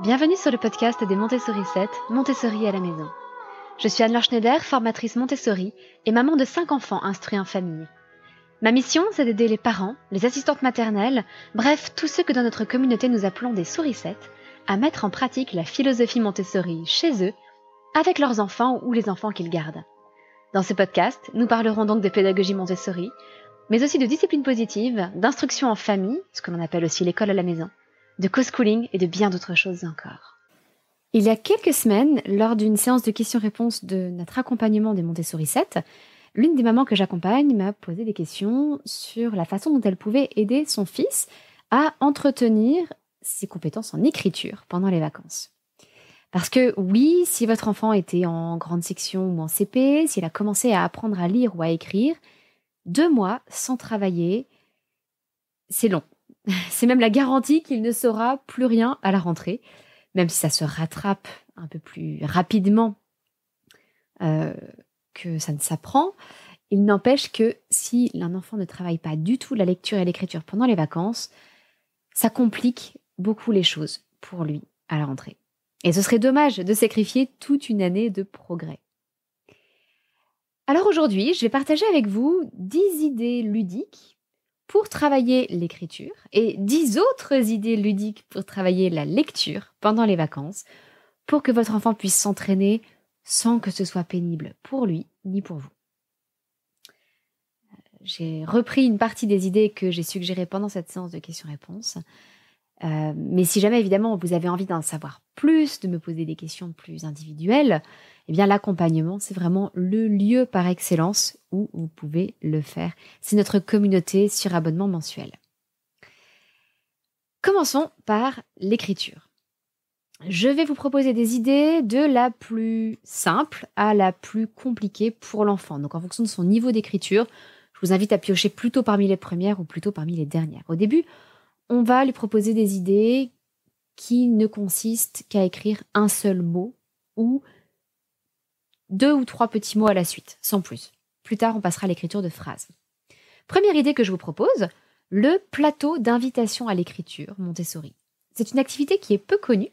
Bienvenue sur le podcast des Montessori 7, Montessori à la maison. Je suis Anne-Laure Schneider, formatrice Montessori et maman de 5 enfants instruits en famille. Ma mission, c'est d'aider les parents, les assistantes maternelles, bref, tous ceux que dans notre communauté nous appelons des souricettes, à mettre en pratique la philosophie Montessori chez eux, avec leurs enfants ou les enfants qu'ils gardent. Dans ce podcast, nous parlerons donc de pédagogie Montessori, mais aussi de discipline positive, d'instruction en famille, ce que l'on appelle aussi l'école à la maison, de co-schooling et de bien d'autres choses encore. Il y a quelques semaines, lors d'une séance de questions-réponses de notre accompagnement des Montessori 7, l'une des mamans que j'accompagne m'a posé des questions sur la façon dont elle pouvait aider son fils à entretenir ses compétences en écriture pendant les vacances. Parce que oui, si votre enfant était en grande section ou en CP, s'il a commencé à apprendre à lire ou à écrire, 2 mois sans travailler, c'est long. C'est même la garantie qu'il ne saura plus rien à la rentrée, même si ça se rattrape un peu plus rapidement que ça ne s'apprend. Il n'empêche que si un enfant ne travaille pas du tout la lecture et l'écriture pendant les vacances, ça complique beaucoup les choses pour lui à la rentrée. Et ce serait dommage de sacrifier toute une année de progrès. Alors aujourd'hui, je vais partager avec vous 10 idées ludiques pour travailler l'écriture et 10 autres idées ludiques pour travailler la lecture pendant les vacances pour que votre enfant puisse s'entraîner sans que ce soit pénible pour lui ni pour vous. J'ai repris une partie des idées que j'ai suggérées pendant cette séance de questions-réponses. Mais si jamais, évidemment, vous avez envie d'en savoir plus, de me poser des questions plus individuelles, eh bien, l'accompagnement, c'est vraiment le lieu par excellence où vous pouvez le faire. C'est notre communauté sur abonnement mensuel. Commençons par l'écriture. Je vais vous proposer des idées de la plus simple à la plus compliquée pour l'enfant. Donc, en fonction de son niveau d'écriture, je vous invite à piocher plutôt parmi les premières ou plutôt parmi les dernières. Au début, on va lui proposer des idées qui ne consistent qu'à écrire un seul mot ou 2 ou 3 petits mots à la suite, sans plus. Plus tard, on passera à l'écriture de phrases. Première idée que je vous propose, le plateau d'invitation à l'écriture Montessori. C'est une activité qui est peu connue,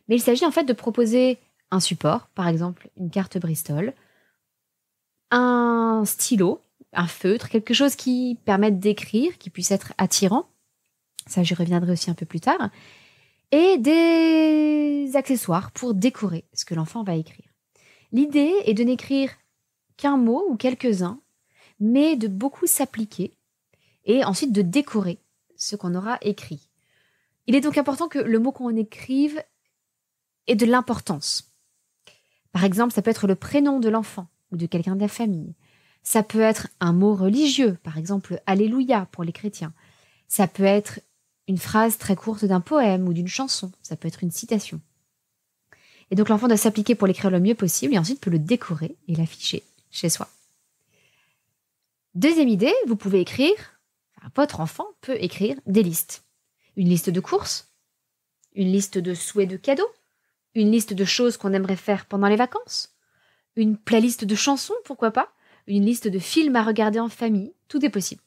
mais il s'agit en fait de proposer un support, par exemple une carte Bristol, un stylo, un feutre, quelque chose qui permette d'écrire, qui puisse être attirant. Ça, j'y reviendrai aussi un peu plus tard. Et des accessoires pour décorer ce que l'enfant va écrire. L'idée est de n'écrire qu'un mot ou quelques-uns, mais de beaucoup s'appliquer et ensuite de décorer ce qu'on aura écrit. Il est donc important que le mot qu'on écrive ait de l'importance. Par exemple, ça peut être le prénom de l'enfant ou de quelqu'un de la famille. Ça peut être un mot religieux, par exemple « Alléluia » pour les chrétiens. Ça peut être une phrase très courte d'un poème ou d'une chanson. Ça peut être une citation. Et donc l'enfant doit s'appliquer pour l'écrire le mieux possible et ensuite peut le décorer et l'afficher chez soi. Deuxième idée, vous pouvez écrire, votre enfant peut écrire des listes. Une liste de courses, une liste de souhaits de cadeaux, une liste de choses qu'on aimerait faire pendant les vacances, une playlist de chansons, pourquoi pas, une liste de films à regarder en famille, tout est possible.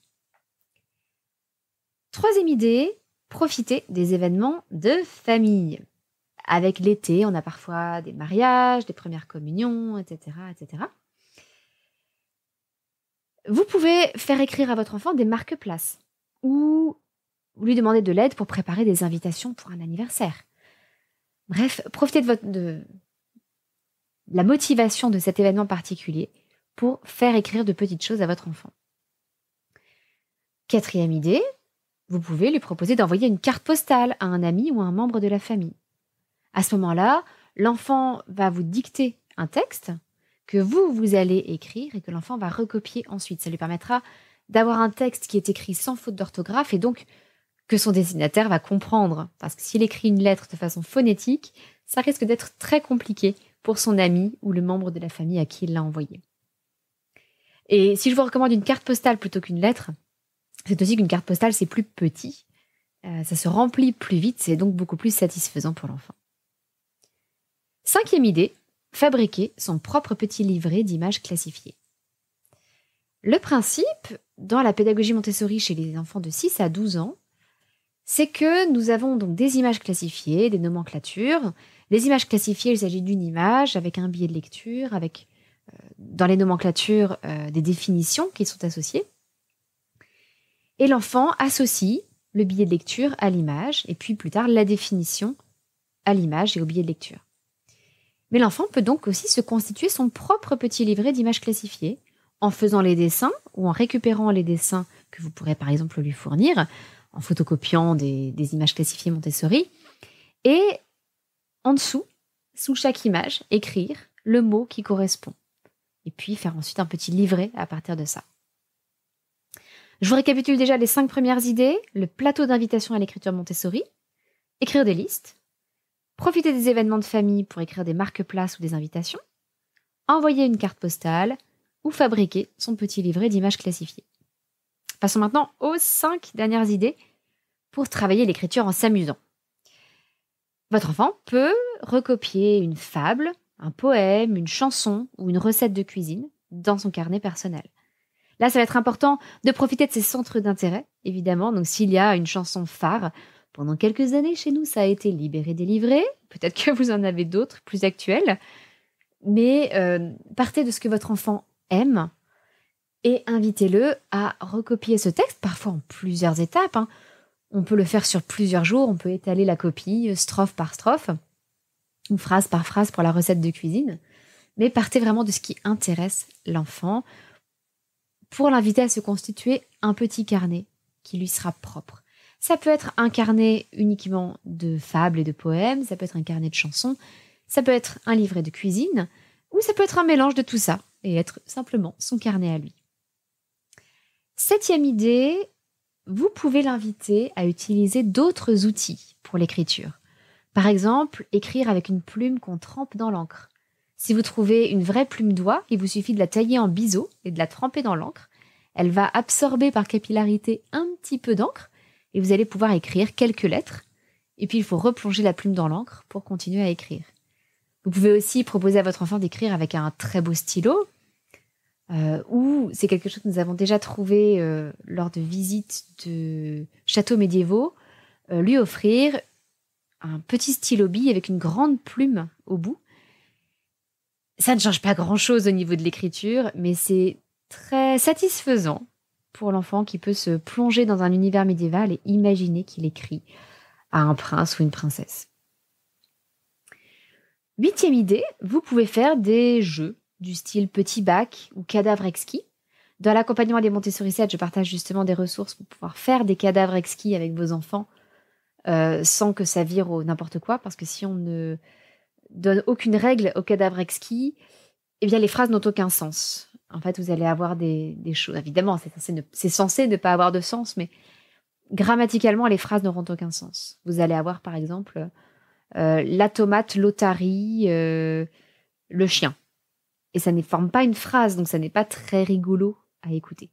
Troisième idée, profitez des événements de famille. Avec l'été, on a parfois des mariages, des premières communions, etc., etc. Vous pouvez faire écrire à votre enfant des marque-places ou lui demander de l'aide pour préparer des invitations pour un anniversaire. Bref, profitez de la motivation de cet événement particulier pour faire écrire de petites choses à votre enfant. Quatrième idée, vous pouvez lui proposer d'envoyer une carte postale à un ami ou à un membre de la famille. À ce moment-là, l'enfant va vous dicter un texte que vous allez écrire et que l'enfant va recopier ensuite. Ça lui permettra d'avoir un texte qui est écrit sans faute d'orthographe et donc que son destinataire va comprendre. Parce que s'il écrit une lettre de façon phonétique, ça risque d'être très compliqué pour son ami ou le membre de la famille à qui il l'a envoyé. Et si je vous recommande une carte postale plutôt qu'une lettre, c'est aussi qu'une carte postale, c'est plus petit. Ça se remplit plus vite, c'est donc beaucoup plus satisfaisant pour l'enfant. Cinquième idée, fabriquer son propre petit livret d'images classifiées. Le principe, dans la pédagogie Montessori chez les enfants de 6 à 12 ans, C'est que nous avons donc des images classifiées, des nomenclatures. Les images classifiées, il s'agit d'une image avec un billet de lecture, avec dans les nomenclatures des définitions qui sont associées. Et l'enfant associe le billet de lecture à l'image, et puis plus tard la définition à l'image et au billet de lecture. Mais l'enfant peut donc aussi se constituer son propre petit livret d'images classifiées, en faisant les dessins ou en récupérant les dessins que vous pourrez par exemple lui fournir, en photocopiant des images classifiées Montessori, et en dessous, sous chaque image, écrire le mot qui correspond. Et puis faire ensuite un petit livret à partir de ça. Je vous récapitule déjà les 5 premières idées. Le plateau d'invitation à l'écriture Montessori, écrire des listes, profiter des événements de famille pour écrire des marque-places ou des invitations, envoyer une carte postale ou fabriquer son petit livret d'images classifiées. Passons maintenant aux 5 dernières idées pour travailler l'écriture en s'amusant. Votre enfant peut recopier une fable, un poème, une chanson ou une recette de cuisine dans son carnet personnel. Là, ça va être important de profiter de ses centres d'intérêt, évidemment. Donc, s'il y a une chanson phare, pendant quelques années chez nous, ça a été Libéré, délivré. Peut-être que vous en avez d'autres plus actuelles. Mais partez de ce que votre enfant aime et invitez-le à recopier ce texte, parfois en plusieurs étapes. On peut le faire sur plusieurs jours, on peut étaler la copie, strophe par strophe, ou phrase par phrase pour la recette de cuisine. Mais partez vraiment de ce qui intéresse l'enfant pour l'inviter à se constituer un petit carnet qui lui sera propre. Ça peut être un carnet uniquement de fables et de poèmes, ça peut être un carnet de chansons, ça peut être un livret de cuisine, ou ça peut être un mélange de tout ça et être simplement son carnet à lui. 7e idée, vous pouvez l'inviter à utiliser d'autres outils pour l'écriture. Par exemple, écrire avec une plume qu'on trempe dans l'encre. Si vous trouvez une vraie plume d'oie, il vous suffit de la tailler en biseau et de la tremper dans l'encre. Elle va absorber par capillarité un petit peu d'encre et vous allez pouvoir écrire quelques lettres. Et puis, il faut replonger la plume dans l'encre pour continuer à écrire. Vous pouvez aussi proposer à votre enfant d'écrire avec un très beau stylo ou c'est quelque chose que nous avons déjà trouvé lors de visites de châteaux médiévaux, lui offrir un petit stylo bille avec une grande plume au bout. Ça ne change pas grand-chose au niveau de l'écriture, mais c'est très satisfaisant pour l'enfant qui peut se plonger dans un univers médiéval et imaginer qu'il écrit à un prince ou une princesse. 8e idée, vous pouvez faire des jeux du style petit bac ou cadavre exquis. Dans l'accompagnement des Montessori 7, je partage justement des ressources pour pouvoir faire des cadavres exquis avec vos enfants sans que ça vire au n'importe quoi, parce que si on ne donne aucune règle au cadavre exquis, eh bien les phrases n'ont aucun sens. En fait, vous allez avoir des choses... Évidemment, c'est censé ne pas avoir de sens, mais grammaticalement, les phrases n'auront aucun sens. Vous allez avoir, par exemple, la tomate, l'otarie, le chien. Et ça ne forme pas une phrase, donc ça n'est pas très rigolo à écouter.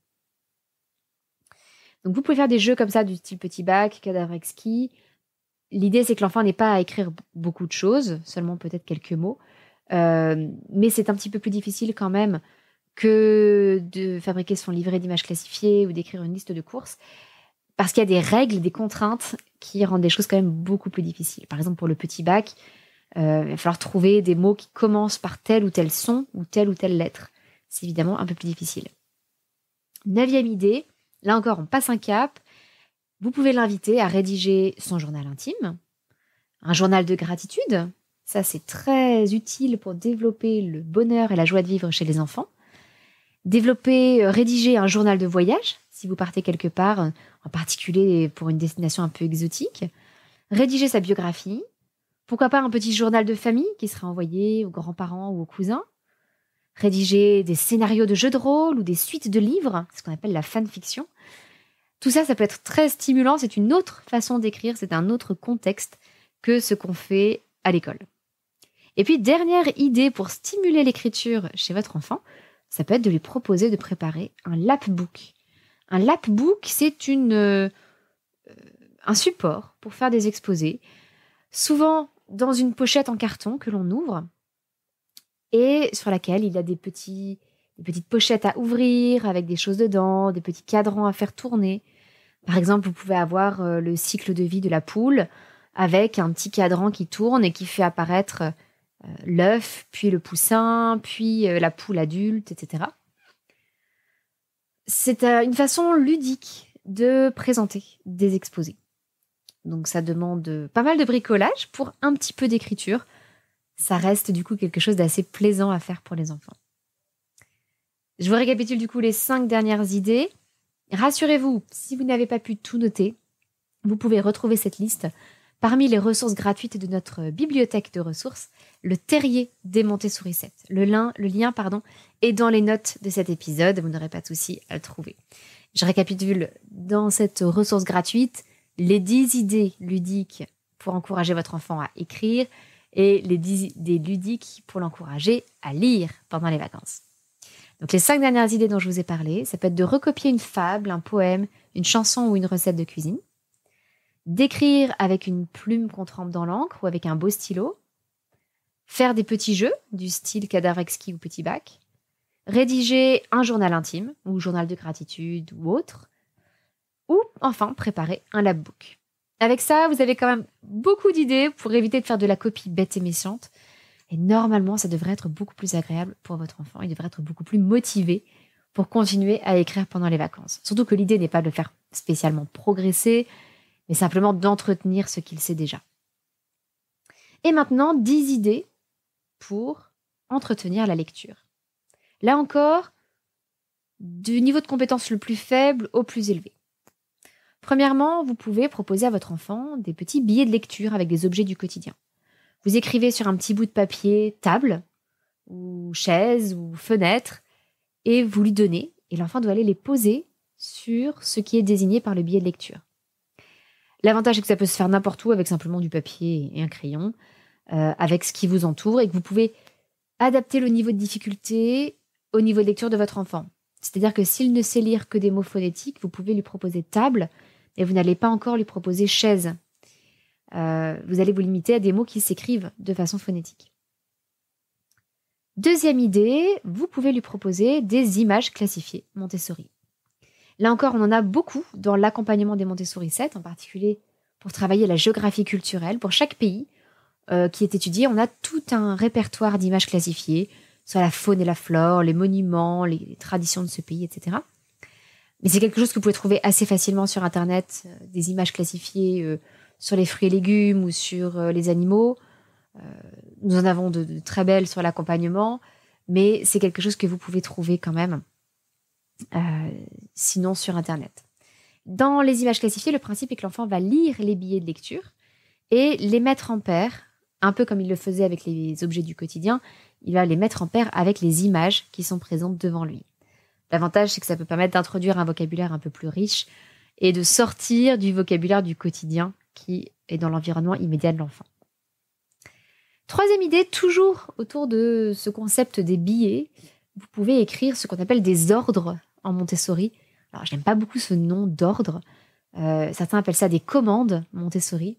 Donc vous pouvez faire des jeux comme ça, du style petit bac, cadavre exquis. L'idée, c'est que l'enfant n'ait pas à écrire beaucoup de choses, seulement peut-être quelques mots. Mais c'est un petit peu plus difficile quand même que de fabriquer son livret d'images classifiées ou d'écrire une liste de courses, parce qu'il y a des règles, des contraintes qui rendent les choses quand même beaucoup plus difficiles. Par exemple, pour le petit bac, il va falloir trouver des mots qui commencent par tel ou tel son ou telle lettre. C'est évidemment un peu plus difficile. 9e idée, là encore on passe un cap. Vous pouvez l'inviter à rédiger son journal intime, un journal de gratitude. Ça, c'est très utile pour développer le bonheur et la joie de vivre chez les enfants. Rédiger un journal de voyage, si vous partez quelque part, en particulier pour une destination un peu exotique. Rédiger sa biographie. Pourquoi pas un petit journal de famille qui sera envoyé aux grands-parents ou aux cousins. Rédiger des scénarios de jeux de rôle ou des suites de livres, ce qu'on appelle la fanfiction. Tout ça, ça peut être très stimulant. C'est une autre façon d'écrire, c'est un autre contexte que ce qu'on fait à l'école. Et puis, dernière idée pour stimuler l'écriture chez votre enfant, ça peut être de lui proposer de préparer un lapbook. Un lapbook, c'est un support pour faire des exposés, souvent dans une pochette en carton que l'on ouvre et sur laquelle il y a des petites pochettes à ouvrir avec des choses dedans, des petits cadrans à faire tourner. Par exemple, vous pouvez avoir le cycle de vie de la poule avec un petit cadran qui tourne et qui fait apparaître l'œuf, puis le poussin, puis la poule adulte, etc. C'est une façon ludique de présenter des exposés. Donc ça demande pas mal de bricolage pour un petit peu d'écriture. Ça reste du coup quelque chose d'assez plaisant à faire pour les enfants. Je vous récapitule du coup les 5 dernières idées. Rassurez-vous, si vous n'avez pas pu tout noter, vous pouvez retrouver cette liste parmi les ressources gratuites de notre bibliothèque de ressources, le terrier des Montessori 7. Le lien est dans les notes de cet épisode, vous n'aurez pas de souci à le trouver. Je récapitule dans cette ressource gratuite les 10 idées ludiques pour encourager votre enfant à écrire et les 10 idées ludiques pour l'encourager à lire pendant les vacances. Donc les 5 dernières idées dont je vous ai parlé, ça peut être de recopier une fable, un poème, une chanson ou une recette de cuisine, d'écrire avec une plume qu'on trempe dans l'encre ou avec un beau stylo, faire des petits jeux du style cadavre exquis ou petit bac, rédiger un journal intime ou journal de gratitude ou autre, ou enfin préparer un labbook. Avec ça, vous avez quand même beaucoup d'idées pour éviter de faire de la copie bête et méchante. Et normalement, ça devrait être beaucoup plus agréable pour votre enfant. Il devrait être beaucoup plus motivé pour continuer à écrire pendant les vacances. Surtout que l'idée n'est pas de le faire spécialement progresser, mais simplement d'entretenir ce qu'il sait déjà. Et maintenant, 10 idées pour entretenir la lecture. Là encore, du niveau de compétence le plus faible au plus élevé. Premièrement, vous pouvez proposer à votre enfant des petits billets de lecture avec des objets du quotidien. Vous écrivez sur un petit bout de papier table, ou chaise, ou fenêtre, et vous lui donnez, et l'enfant doit aller les poser sur ce qui est désigné par le billet de lecture. L'avantage est que ça peut se faire n'importe où avec simplement du papier et un crayon, avec ce qui vous entoure, et que vous pouvez adapter le niveau de difficulté au niveau de lecture de votre enfant. C'est-à-dire que s'il ne sait lire que des mots phonétiques, vous pouvez lui proposer table, et vous n'allez pas encore lui proposer chaise. Vous allez vous limiter à des mots qui s'écrivent de façon phonétique. Deuxième idée, vous pouvez lui proposer des images classifiées Montessori. Là encore, on en a beaucoup dans l'accompagnement des Montessori 7, en particulier pour travailler la géographie culturelle. Pour chaque pays qui est étudié, on a tout un répertoire d'images classifiées sur la faune et la flore, les monuments, les traditions de ce pays, etc. Mais c'est quelque chose que vous pouvez trouver assez facilement sur Internet, des images classifiées sur les fruits et légumes ou sur les animaux. Nous en avons de très belles sur l'accompagnement, mais c'est quelque chose que vous pouvez trouver quand même, sinon sur Internet. Dans les images classifiées, le principe est que l'enfant va lire les billets de lecture et les mettre en paire, un peu comme il le faisait avec les objets du quotidien, il va les mettre en paire avec les images qui sont présentes devant lui. L'avantage, c'est que ça peut permettre d'introduire un vocabulaire un peu plus riche et de sortir du vocabulaire du quotidien qui est dans l'environnement immédiat de l'enfant. Troisième idée, toujours autour de ce concept des billets, vous pouvez écrire ce qu'on appelle des ordres en Montessori. Alors, je n'aime pas beaucoup ce nom d'ordre. Certains appellent ça des commandes Montessori.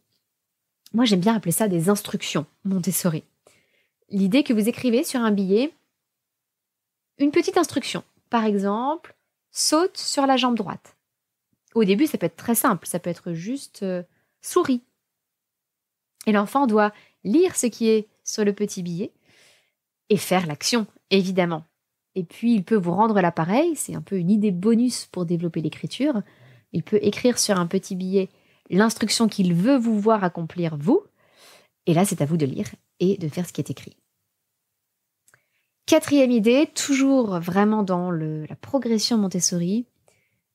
Moi, j'aime bien appeler ça des instructions Montessori. L'idée que vous écrivez sur un billet une petite instruction. Par exemple, saute sur la jambe droite. Au début, ça peut être très simple. Ça peut être juste souris. Et l'enfant doit lire ce qui est sur le petit billet et faire l'action, évidemment. Et puis, il peut vous rendre l'appareil. C'est un peu une idée bonus pour développer l'écriture. Il peut écrire sur un petit billet l'instruction qu'il veut vous voir accomplir, vous. Et là, c'est à vous de lire et de faire ce qui est écrit. Quatrième idée, toujours vraiment dans la progression Montessori,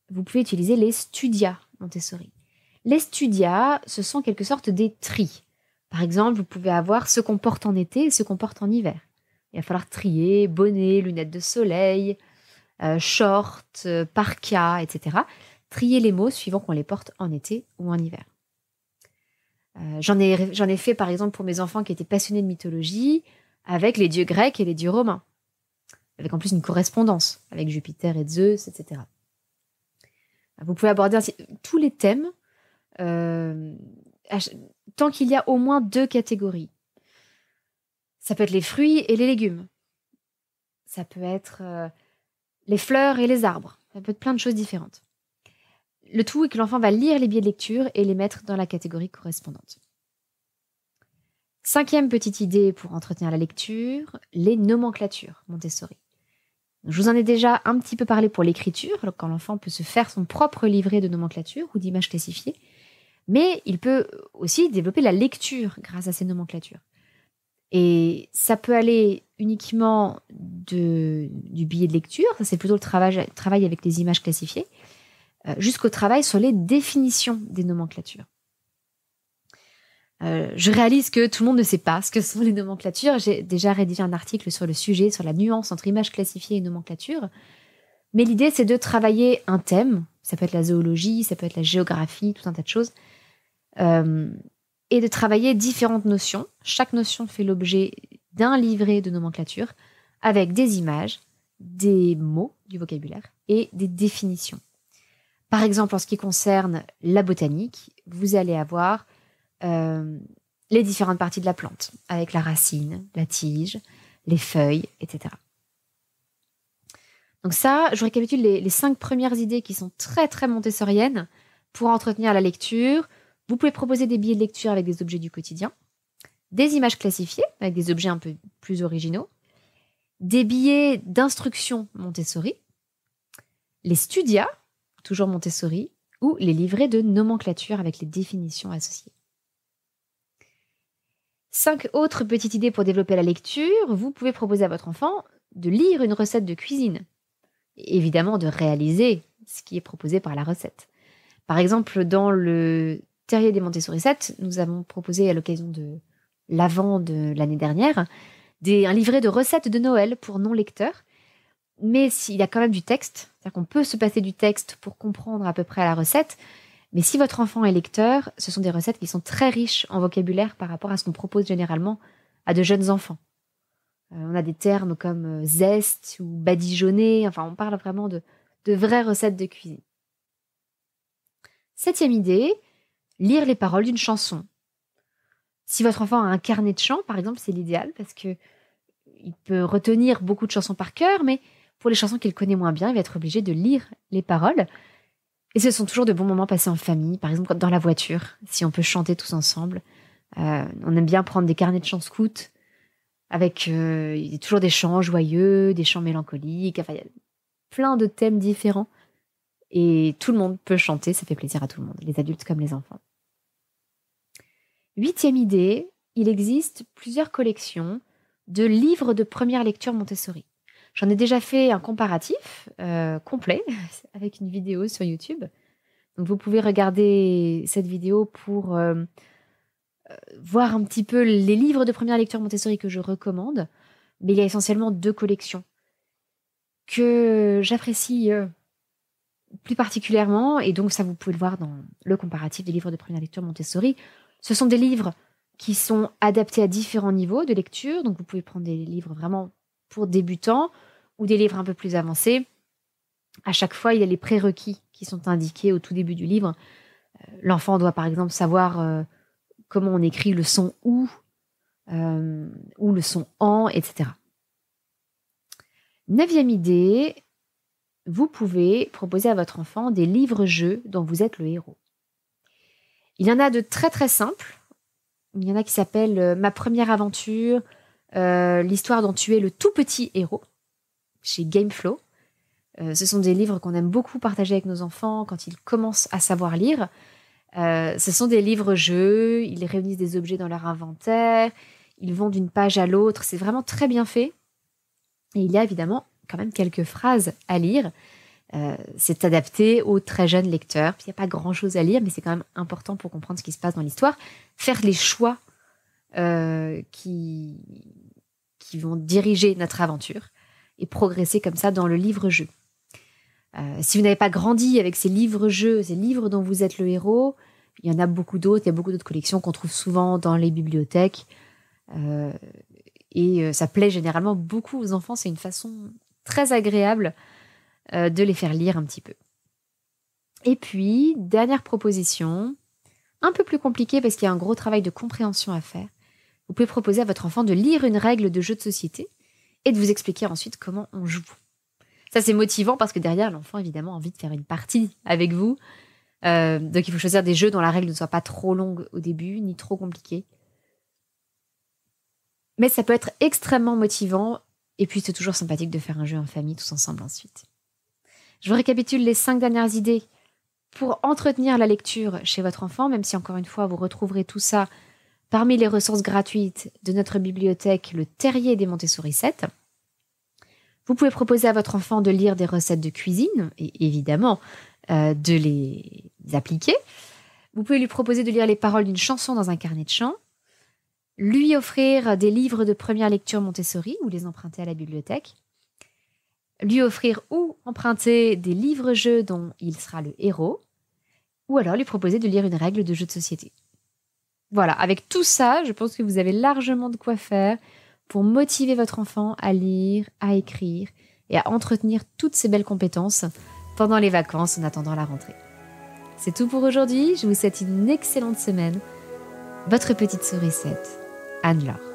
vous pouvez utiliser les studia Montessori. Les studia, ce sont en quelque sorte des tris. Par exemple, vous pouvez avoir ce qu'on porte en été et ce qu'on porte en hiver. Il va falloir trier bonnet, lunettes de soleil, short, parka, etc. Trier les mots suivant qu'on les porte en été ou en hiver. J'en ai fait par exemple pour mes enfants qui étaient passionnés de mythologie, avec les dieux grecs et les dieux romains, avec en plus une correspondance avec Jupiter et Zeus, etc. Vous pouvez aborder ainsi tous les thèmes, tant qu'il y a au moins 2 catégories. Ça peut être les fruits et les légumes. Ça peut être les fleurs et les arbres. Ça peut être plein de choses différentes. Le tout est que l'enfant va lire les billets de lecture et les mettre dans la catégorie correspondante. 5e petite idée pour entretenir la lecture, les nomenclatures Montessori. Je vous en ai déjà un petit peu parlé pour l'écriture, quand l'enfant peut se faire son propre livret de nomenclature ou d'images classifiées, mais il peut aussi développer la lecture grâce à ces nomenclatures. Et ça peut aller uniquement du billet de lecture, ça c'est plutôt le travail avec les images classifiées, jusqu'au travail sur les définitions des nomenclatures. Je réalise que tout le monde ne sait pas ce que sont les nomenclatures. J'ai déjà rédigé un article sur le sujet, sur la nuance entre images classifiées et nomenclature. Mais l'idée, c'est de travailler un thème. Ça peut être la zoologie, ça peut être la géographie, tout un tas de choses. Et de travailler différentes notions. Chaque notion fait l'objet d'un livret de nomenclature avec des images, des mots, du vocabulaire et des définitions. Par exemple, en ce qui concerne la botanique, vous allez avoir les différentes parties de la plante, avec la racine, la tige, les feuilles, etc. Donc ça, je récapitule les 5 premières idées qui sont très très montessoriennes pour entretenir la lecture. Vous pouvez proposer des billets de lecture avec des objets du quotidien, des images classifiées avec des objets un peu plus originaux, des billets d'instruction Montessori, les studia, toujours Montessori, ou les livrets de nomenclature avec les définitions associées. 5 autres petites idées pour développer la lecture. Vous pouvez proposer à votre enfant de lire une recette de cuisine. Et évidemment, de réaliser ce qui est proposé par la recette. Par exemple, dans le Terrier des Montessori 7, nous avons proposé à l'occasion de l'Avent de l'année dernière un livret de recettes de Noël pour non-lecteurs. Mais il y a quand même du texte. C'est-à-dire qu'on peut se passer du texte pour comprendre à peu près la recette. Mais si votre enfant est lecteur, ce sont des recettes qui sont très riches en vocabulaire par rapport à ce qu'on propose généralement à de jeunes enfants. On a des termes comme zeste ou badigeonner. Enfin, on parle vraiment de vraies recettes de cuisine. 7e idée, lire les paroles d'une chanson. Si votre enfant a un carnet de chant, par exemple, c'est l'idéal parce que il peut retenir beaucoup de chansons par cœur, mais pour les chansons qu'il connaît moins bien, il va être obligé de lire les paroles. Et ce sont toujours de bons moments passés en famille, par exemple dans la voiture, si on peut chanter tous ensemble. On aime bien prendre des carnets de chants scouts avec il y a toujours des chants joyeux, des chants mélancoliques, enfin il y a plein de thèmes différents. Et tout le monde peut chanter, ça fait plaisir à tout le monde, les adultes comme les enfants. 8e idée, il existe plusieurs collections de livres de première lecture Montessori. J'en ai déjà fait un comparatif complet avec une vidéo sur YouTube. Donc vous pouvez regarder cette vidéo pour voir un petit peu les livres de première lecture Montessori que je recommande. Mais il y a essentiellement 2 collections que j'apprécie plus particulièrement. Et donc ça, vous pouvez le voir dans le comparatif des livres de première lecture Montessori. Ce sont des livres qui sont adaptés à différents niveaux de lecture. Donc vous pouvez prendre des livres vraiment pour débutants ou des livres un peu plus avancés. À chaque fois, il y a les prérequis qui sont indiqués au tout début du livre. L'enfant doit par exemple savoir comment on écrit le son ou le son en, etc. 9e idée, vous pouvez proposer à votre enfant des livres-jeux dont vous êtes le héros. Il y en a de très très simples. Il y en a qui s'appellent Ma première aventure, l'histoire dont tu es le tout petit héros, chez Gameflow. Ce sont des livres qu'on aime beaucoup partager avec nos enfants quand ils commencent à savoir lire. Ce sont des livres-jeux, ils réunissent des objets dans leur inventaire, ils vont d'une page à l'autre, c'est vraiment très bien fait. Et il y a évidemment quand même quelques phrases à lire. C'est adapté aux très jeunes lecteurs. Puis il n'y a pas grand-chose à lire, mais c'est quand même important pour comprendre ce qui se passe dans l'histoire. Faire les choix qui vont diriger notre aventure et progresser comme ça dans le livre-jeu. Si vous n'avez pas grandi avec ces livres-jeux, ces livres dont vous êtes le héros, il y en a beaucoup d'autres. Il y a beaucoup d'autres collections qu'on trouve souvent dans les bibliothèques. Et ça plaît généralement beaucoup aux enfants. C'est une façon très agréable de les faire lire un petit peu. Et puis, dernière proposition, un peu plus compliquée parce qu'il y a un gros travail de compréhension à faire. Vous pouvez proposer à votre enfant de lire une règle de jeu de société et de vous expliquer ensuite comment on joue. Ça, c'est motivant parce que derrière, l'enfant, évidemment, a envie de faire une partie avec vous. Donc il faut choisir des jeux dont la règle ne soit pas trop longue au début, ni trop compliquée. Mais ça peut être extrêmement motivant, et puis c'est toujours sympathique de faire un jeu en famille tous ensemble ensuite. Je vous récapitule les 5 dernières idées pour entretenir la lecture chez votre enfant, même si encore une fois vous retrouverez tout ça parmi les ressources gratuites de notre bibliothèque Le Terrier des Montessori 7. Vous pouvez proposer à votre enfant de lire des recettes de cuisine et évidemment de les appliquer. Vous pouvez lui proposer de lire les paroles d'une chanson dans un carnet de chant, lui offrir des livres de première lecture Montessori ou les emprunter à la bibliothèque, lui offrir ou emprunter des livres-jeux dont il sera le héros, ou alors lui proposer de lire une règle de jeu de société. Voilà, avec tout ça, je pense que vous avez largement de quoi faire pour motiver votre enfant à lire, à écrire et à entretenir toutes ces belles compétences pendant les vacances en attendant la rentrée. C'est tout pour aujourd'hui, je vous souhaite une excellente semaine. Votre petite sourisette, Anne-Laure.